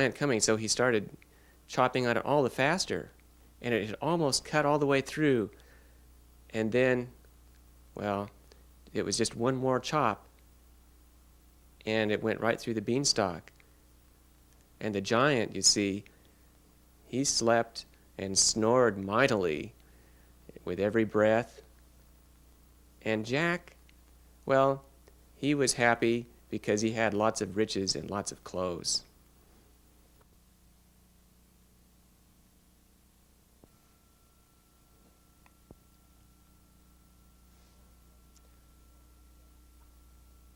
giant coming, so he started chopping on it all the faster, and it had almost cut all the way through. And then, well, it was just one more chop, and it went right through the beanstalk. And the giant, you see, he slept and snored mightily with every breath. And Jack, well, he was happy because he had lots of riches and lots of clothes.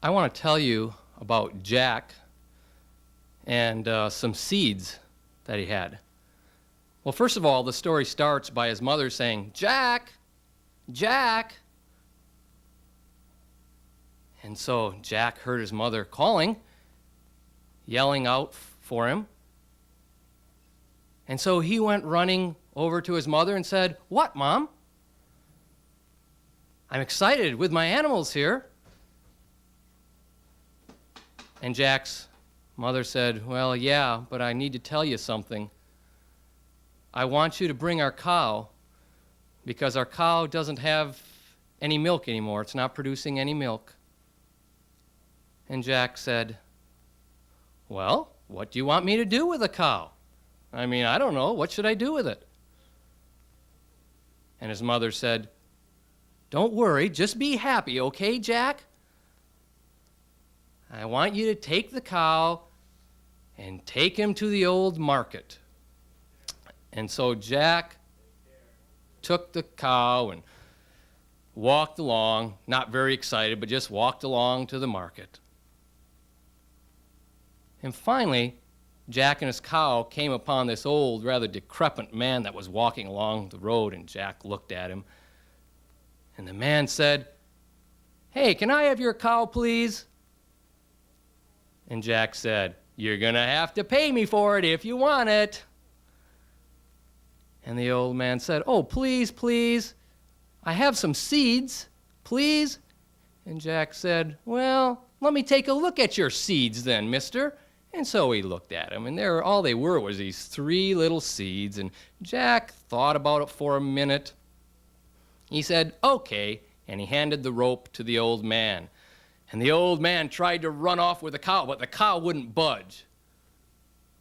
I want to tell you about Jack and some seeds that he had. Well, first of all, the story starts by his mother saying, "Jack, Jack." And so Jack heard his mother calling, yelling out for him. And so he went running over to his mother and said, "What, Mom?" "I'm excited with my animals here." And Jack's mother said, "Well, yeah, but I need to tell you something. I want you to bring our cow because our cow doesn't have any milk anymore. It's not producing any milk." And Jack said, "Well, what do you want me to do with a cow? I mean, I don't know. What should I do with it?" And his mother said, "Don't worry. Just be happy, okay, Jack? I want you to take the cow and take him to the old market." And so Jack took the cow and walked along, not very excited, but just walked along to the market. And finally, Jack and his cow came upon this old, rather decrepit man that was walking along the road, and Jack looked at him. And the man said, "Hey, can I have your cow, please?" And Jack said, "You're going to have to pay me for it if you want it." And the old man said, "Oh, please, please, I have some seeds, please." And Jack said, "Well, let me take a look at your seeds then, mister." And so he looked at them, and all they were was these 3 little seeds. And Jack thought about it for a minute. He said, "Okay," and he handed the rope to the old man. And the old man tried to run off with the cow, but the cow wouldn't budge.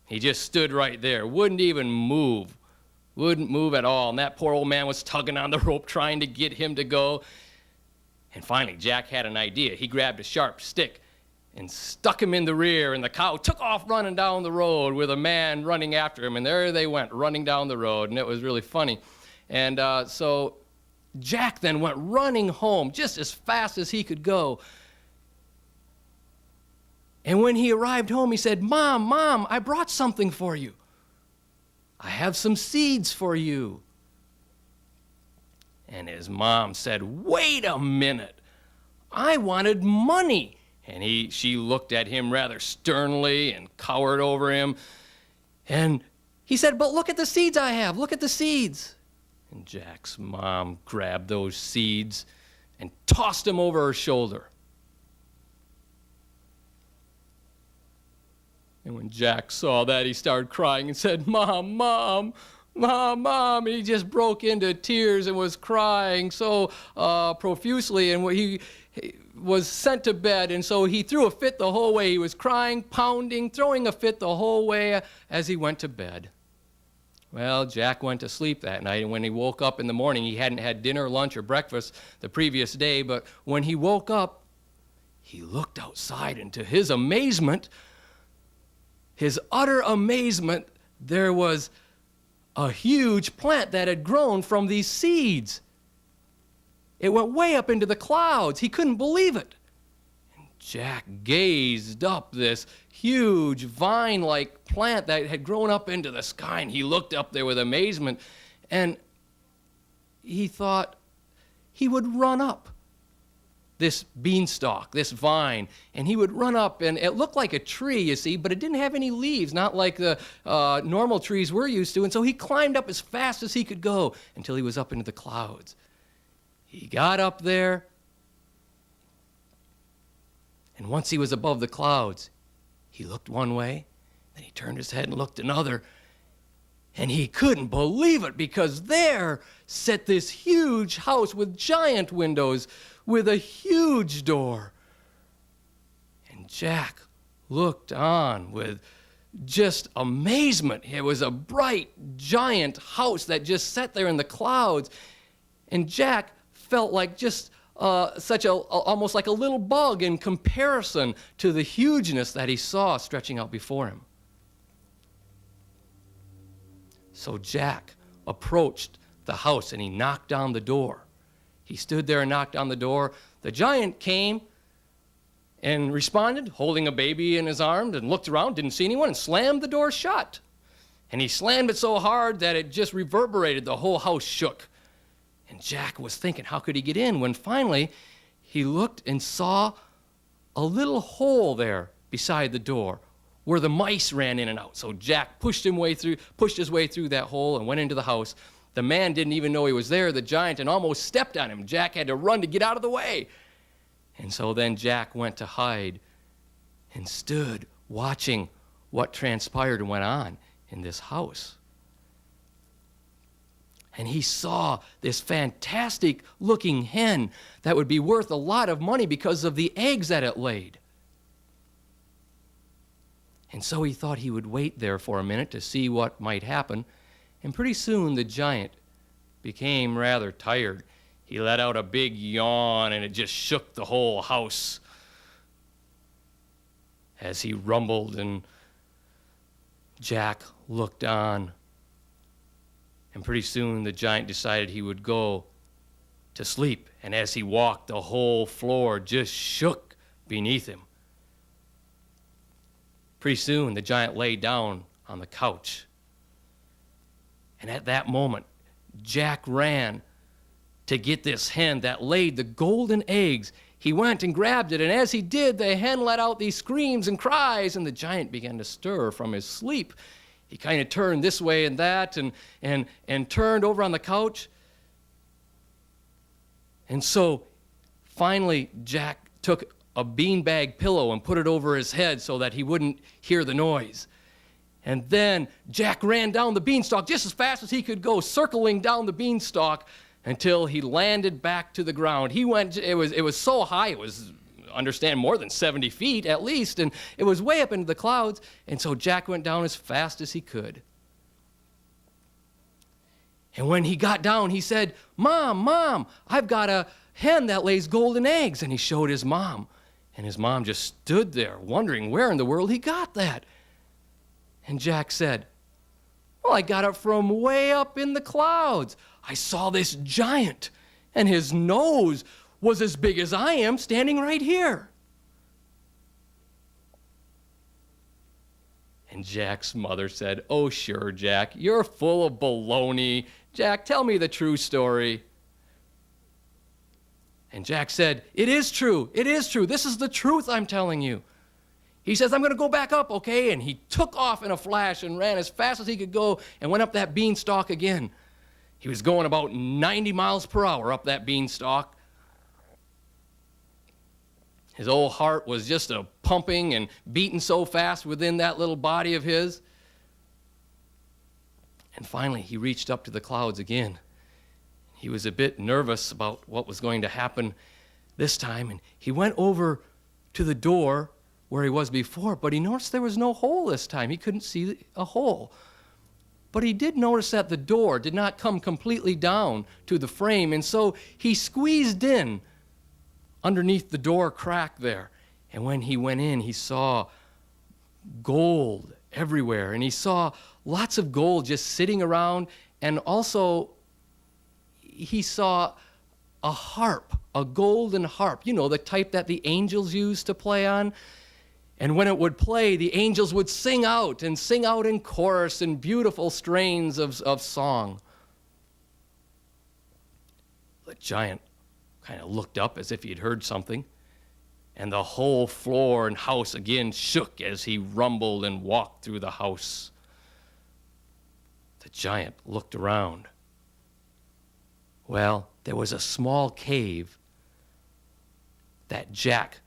He just stood right there, wouldn't even move, wouldn't move at all. And that poor old man was tugging on the rope, trying to get him to go. And finally, Jack had an idea. He grabbed a sharp stick and stuck him in the rear, and the cow took off running down the road with a man running after him. And there they went, running down the road, and it was really funny. And so Jack then went running home just as fast as he could go. And when he arrived home, he said, "Mom, Mom, I brought something for you. I have some seeds for you." And his mom said, "Wait a minute. I wanted money." And she looked at him rather sternly and cowered over him. And he said, "But look at the seeds I have. Look at the seeds." And Jack's mom grabbed those seeds and tossed them over her shoulder. And when Jack saw that, he started crying and said, "Mom, Mom, Mom, Mom." And he just broke into tears and was crying so profusely. And he was sent to bed. And so he threw a fit the whole way. He was crying, pounding, throwing a fit the whole way as he went to bed. Well, Jack went to sleep that night. And when he woke up in the morning, he hadn't had dinner, lunch, or breakfast the previous day. But when he woke up, he looked outside, and to his amazement, his utter amazement, there was a huge plant that had grown from these seeds. It went way up into the clouds. He couldn't believe it. And Jack gazed up this huge vine-like plant that had grown up into the sky, and he looked up there with amazement, and he thought he would run up this beanstalk, this vine, and he would run up, and it looked like a tree, you see, but it didn't have any leaves, not like the normal trees we're used to. And so he climbed up as fast as he could go until he was up into the clouds. He got up there, and once he was above the clouds, he looked one way, Then he turned his head and looked another, and he couldn't believe it, because there sat this huge house with giant windows, with a huge door. And Jack looked on with just amazement. It was a bright, giant house that just sat there in the clouds. And Jack felt like just almost like a little bug in comparison to the hugeness that he saw stretching out before him. So Jack approached the house and he knocked on the door. He stood there and knocked on the door. The giant came and responded, holding a baby in his arms, and looked around, didn't see anyone, and slammed the door shut. And he slammed it so hard that it just reverberated. The whole house shook. And Jack was thinking, how could he get in? When finally he looked and saw a little hole there beside the door where the mice ran in and out. So Jack pushed his way through that hole and went into the house. The man didn't even know he was there, the giant, and almost stepped on him. Jack had to run to get out of the way. And so then Jack went to hide and stood watching what transpired and went on in this house. And he saw this fantastic looking hen that would be worth a lot of money because of the eggs that it laid. And so he thought he would wait there for a minute to see what might happen. And pretty soon the giant became rather tired. He let out a big yawn, and it just shook the whole house as he rumbled, and Jack looked on. And pretty soon the giant decided he would go to sleep. And as he walked, the whole floor just shook beneath him. Pretty soon the giant lay down on the couch. And at that moment, Jack ran to get this hen that laid the golden eggs. He went and grabbed it, and as he did, the hen let out these screams and cries, and the giant began to stir from his sleep. He kind of turned this way and that, and turned over on the couch. And so finally Jack took a beanbag pillow and put it over his head so that he wouldn't hear the noise. And then Jack ran down the beanstalk just as fast as he could go, circling down the beanstalk until he landed back to the ground. It was so high, it was, understand, more than 70 feet at least, and it was way up into the clouds, and so Jack went down as fast as he could. And when he got down, he said, Mom, I've got a hen that lays golden eggs. And he showed his mom, and his mom just stood there wondering where in the world he got that. And Jack said, well, I got it from way up in the clouds. I saw this giant, and his nose was as big as I am standing right here. And Jack's mother said, oh, sure, Jack, you're full of baloney. Jack, tell me the true story. And Jack said, it is true. This is the truth I'm telling you. He says, I'm going to go back up, okay? And he took off in a flash and ran as fast as he could go and went up that beanstalk again. He was going about 90 miles per hour up that beanstalk. His old heart was just pumping and beating so fast within that little body of his. And finally, he reached up to the clouds again. He was a bit nervous about what was going to happen this time, and he went over to the door where he was before, but he noticed there was no hole this time. He couldn't see a hole. But he did notice that the door did not come completely down to the frame, and so he squeezed in underneath the door crack there. And when he went in, he saw gold everywhere, and he saw lots of gold just sitting around, and also he saw a harp, a golden harp, you know, the type that the angels use to play on. And when it would play, the angels would sing out in chorus in beautiful strains of song. The giant kind of looked up as if he had heard something, and the whole floor and house again shook as he rumbled and walked through the house. The giant looked around. Well, there was a small cave that Jack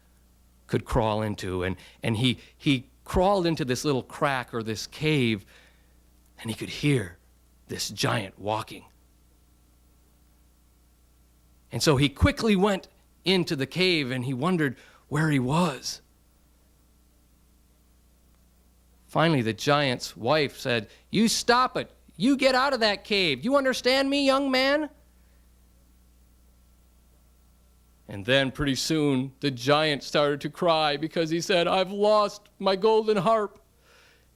could crawl into, and he crawled into this little crack or this cave, and he could hear this giant walking. And so he quickly went into the cave, and he wondered where he was. Finally, the giant's wife said, "You stop it. You get out of that cave. You understand me, young man?" And then pretty soon, the giant started to cry because he said, "I've lost my golden harp,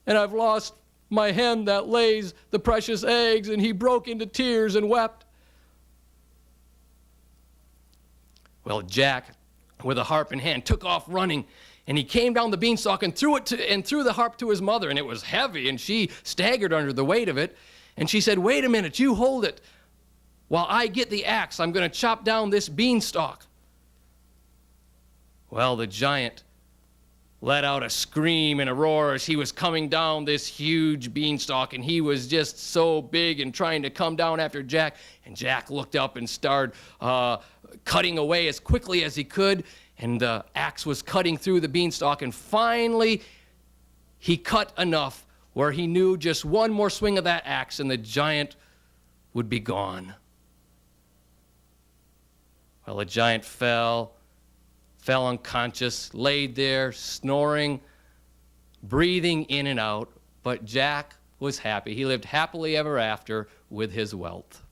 and I've lost my hen that lays the precious eggs," and he broke into tears and wept. Well, Jack, with a harp in hand, took off running, and he came down the beanstalk and threw the harp to his mother, and it was heavy, and she staggered under the weight of it. And she said, "Wait a minute, you hold it while I get the axe. I'm going to chop down this beanstalk." Well, the giant let out a scream and a roar as he was coming down this huge beanstalk, and he was just so big and trying to come down after Jack. And Jack looked up and started cutting away as quickly as he could, and the axe was cutting through the beanstalk, and finally he cut enough where he knew just one more swing of that axe and the giant would be gone. Well, the giant fell unconscious, laid there, snoring, breathing in and out, but Jack was happy. He lived happily ever after with his wealth.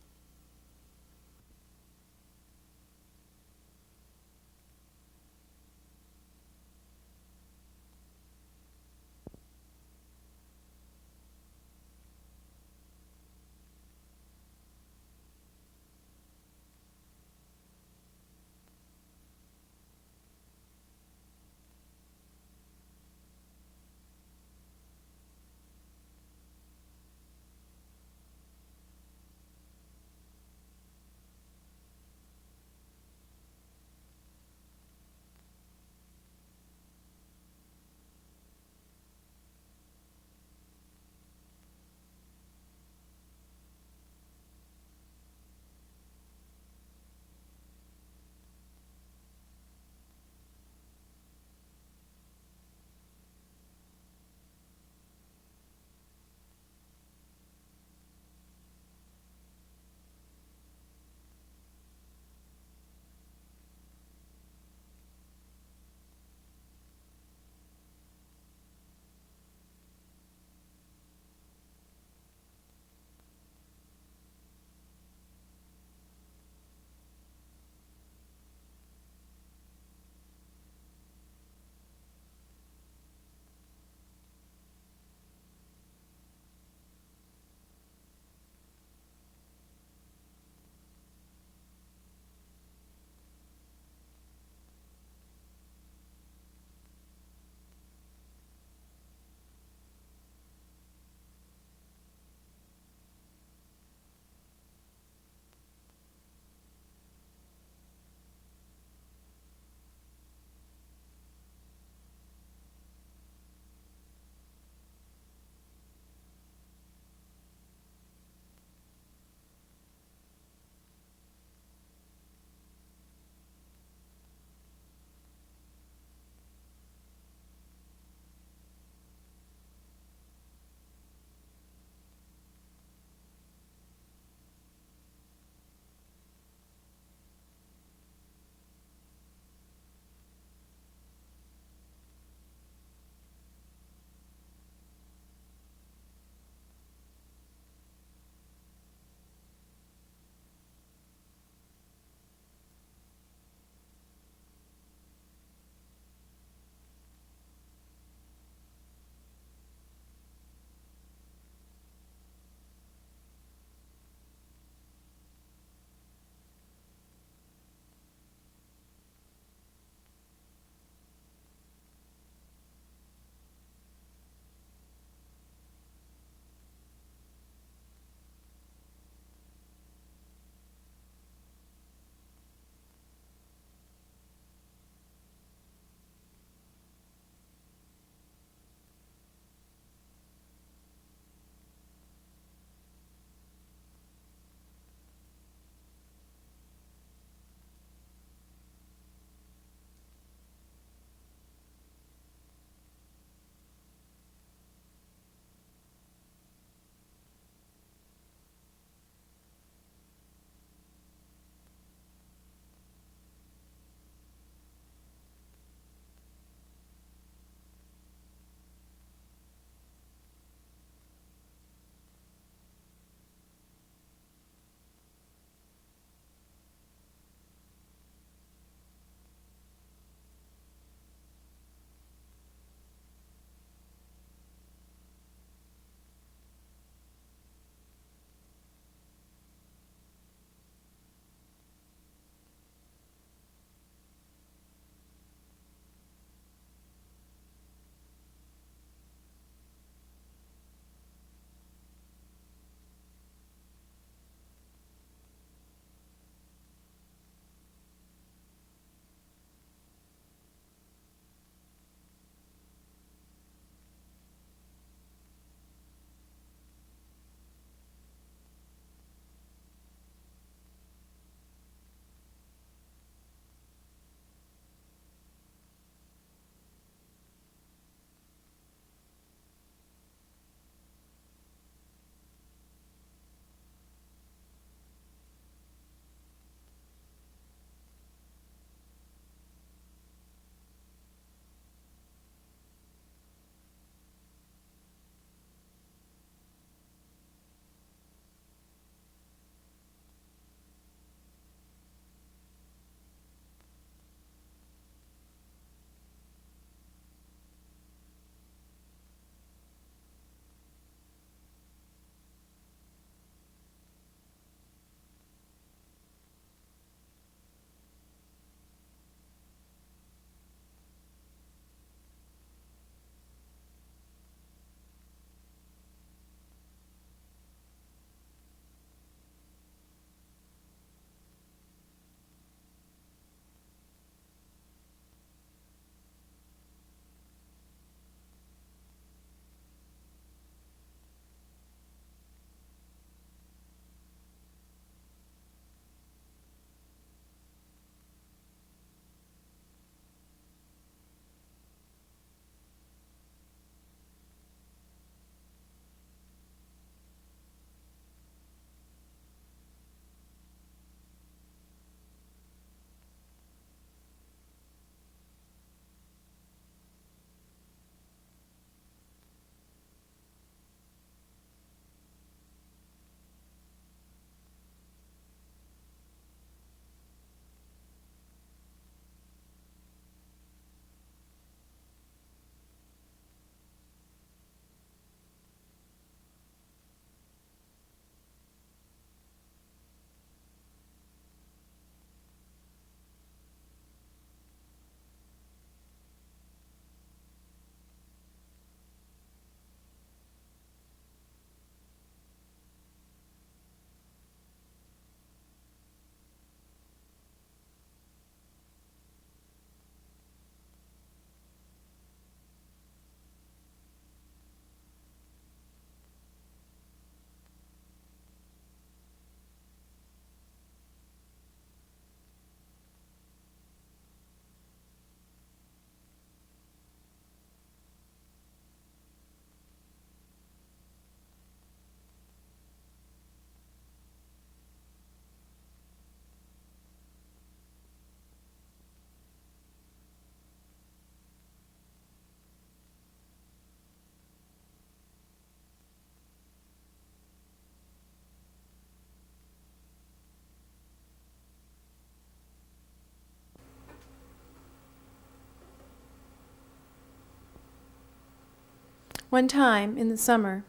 One time in the summer,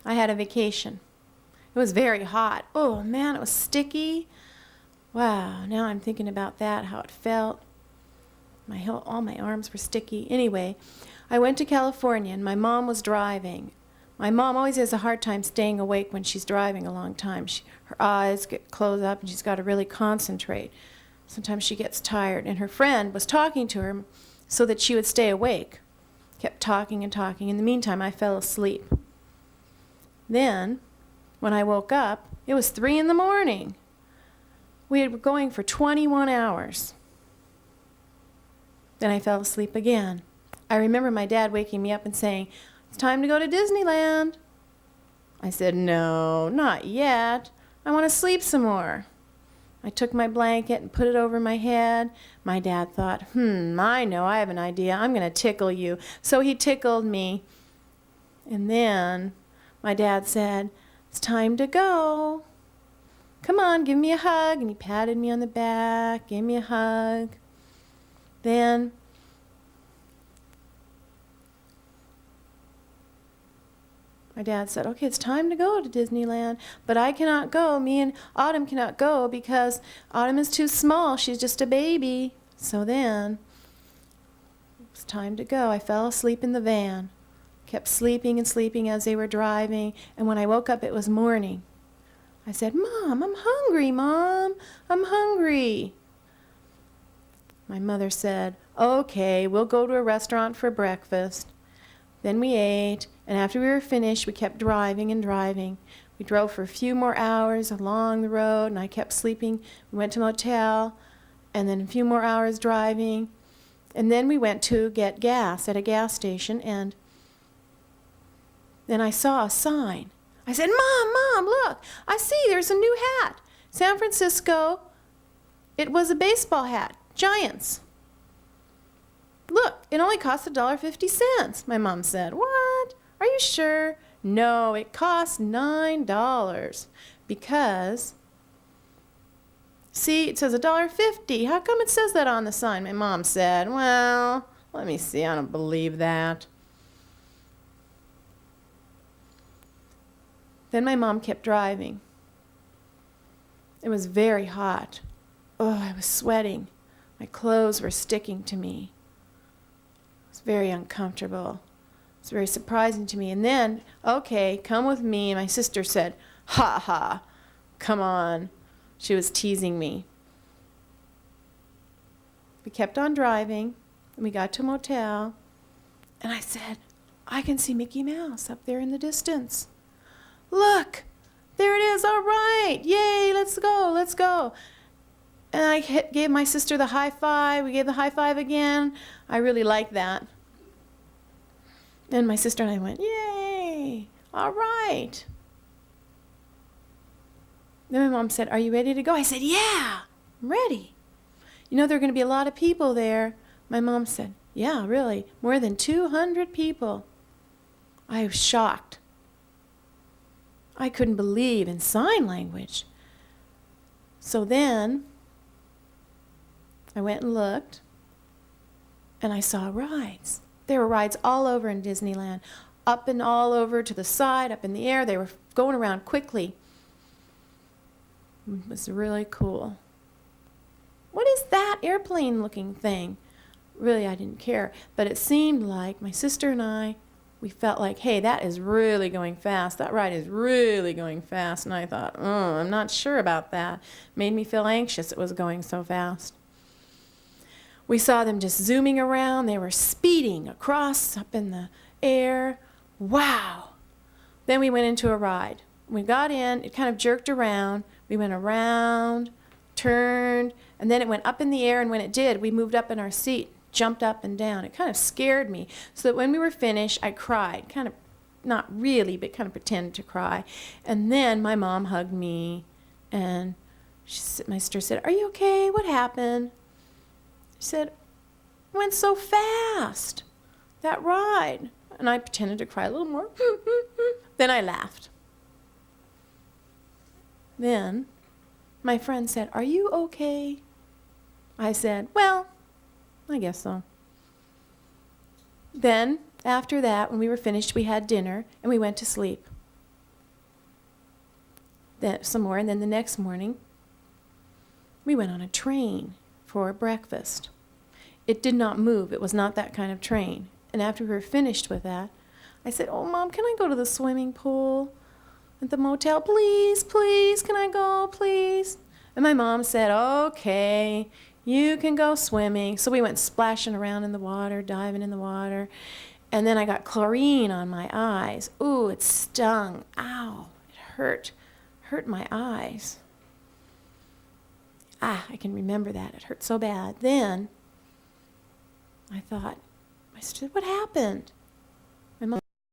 I had a vacation. It was very hot. Oh man, it was sticky. Wow, now I'm thinking about that, how it felt. All my arms were sticky. Anyway, I went to California and my mom was driving. My mom always has a hard time staying awake when she's driving a long time. Her eyes get closed up and she's got to really concentrate. Sometimes she gets tired, and her friend was talking to her so that she would stay awake. Kept talking and talking. In the meantime, I fell asleep. Then, when I woke up, it was 3 in the morning. We were going for 21 hours. Then I fell asleep again. I remember my dad waking me up and saying, "It's time to go to Disneyland." I said, "No, not yet. I want to sleep some more." I took my blanket and put it over my head. My dad thought, I know, I have an idea. I'm going to tickle you. So he tickled me. And then my dad said, "It's time to go. Come on, give me a hug." And he patted me on the back, gave me a hug. Then my dad said, "Okay, it's time to go to Disneyland, but I cannot go. Me and Autumn cannot go because Autumn is too small. She's just a baby." So then it was time to go. I fell asleep in the van, kept sleeping and sleeping as they were driving, and when I woke up, it was morning. I said, "Mom, I'm hungry, Mom. I'm hungry." My mother said, "Okay, we'll go to a restaurant for breakfast." Then we ate, and after we were finished, we kept driving and driving. We drove for a few more hours along the road, and I kept sleeping. We went to a motel, and then a few more hours driving. And then we went to get gas at a gas station, and then I saw a sign. I said, Mom, look, I see there's a new hat. San Francisco, it was a baseball hat, Giants. "Look, it only cost $1.50. My mom said. "What? Are you sure?" "No, it cost $9 because, see, it says $1.50. How come it says that on the sign?" My mom said, "Well, let me see. I don't believe that." Then my mom kept driving. It was very hot. Oh, I was sweating. My clothes were sticking to me. It was very uncomfortable. It was very surprising to me. And then, "Okay, come with me." And my sister said, "Ha ha, come on." She was teasing me. We kept on driving, and we got to a motel. And I said, "I can see Mickey Mouse up there in the distance. Look, there it is. All right, yay, let's go, let's go." And I gave my sister the high five. We gave the high five again. I really liked that. And my sister and I went, "Yay, all right." Then my mom said, "Are you ready to go?" I said, "Yeah, I'm ready. You know, there are going to be a lot of people there." My mom said, "Yeah, really, more than 200 people." I was shocked. I couldn't believe in sign language. So then I went and looked, and I saw rides. There were rides all over in Disneyland, up and all over to the side, up in the air. They were going around quickly. It was really cool. "What is that airplane-looking thing?" Really, I didn't care, but it seemed like my sister and I, we felt like, hey, that is really going fast. That ride is really going fast. And I thought, I'm not sure about that. Made me feel anxious. It was going so fast. We saw them just zooming around. They were speeding across up in the air. Wow. Then we went into a ride. We got in. It kind of jerked around. We went around, turned, and then it went up in the air. And when it did, we moved up in our seat, jumped up and down. It kind of scared me. So that when we were finished, I cried. Kind of, not really, but kind of pretended to cry. And then my mom hugged me. And my sister said, "Are you okay? What happened?" She said, "It went so fast, that ride." And I pretended to cry a little more. Then I laughed. Then my friend said, "Are you okay?" I said, "Well, I guess so." Then After that, when we were finished, we had dinner and we went to sleep. Then some more, and then the next morning, we went on a train for breakfast. It did not move. It was not that kind of train. And after we were finished with that, I said, "Oh, Mom, can I go to the swimming pool at the motel? Please, please, can I go, please?" And my mom said, "Okay, you can go swimming." So we went splashing around in the water, diving in the water. And then I got chlorine on my eyes. Ooh, it stung. Ow, it hurt my eyes. I can remember that. It hurt so bad. Then I thought, my sister, what happened?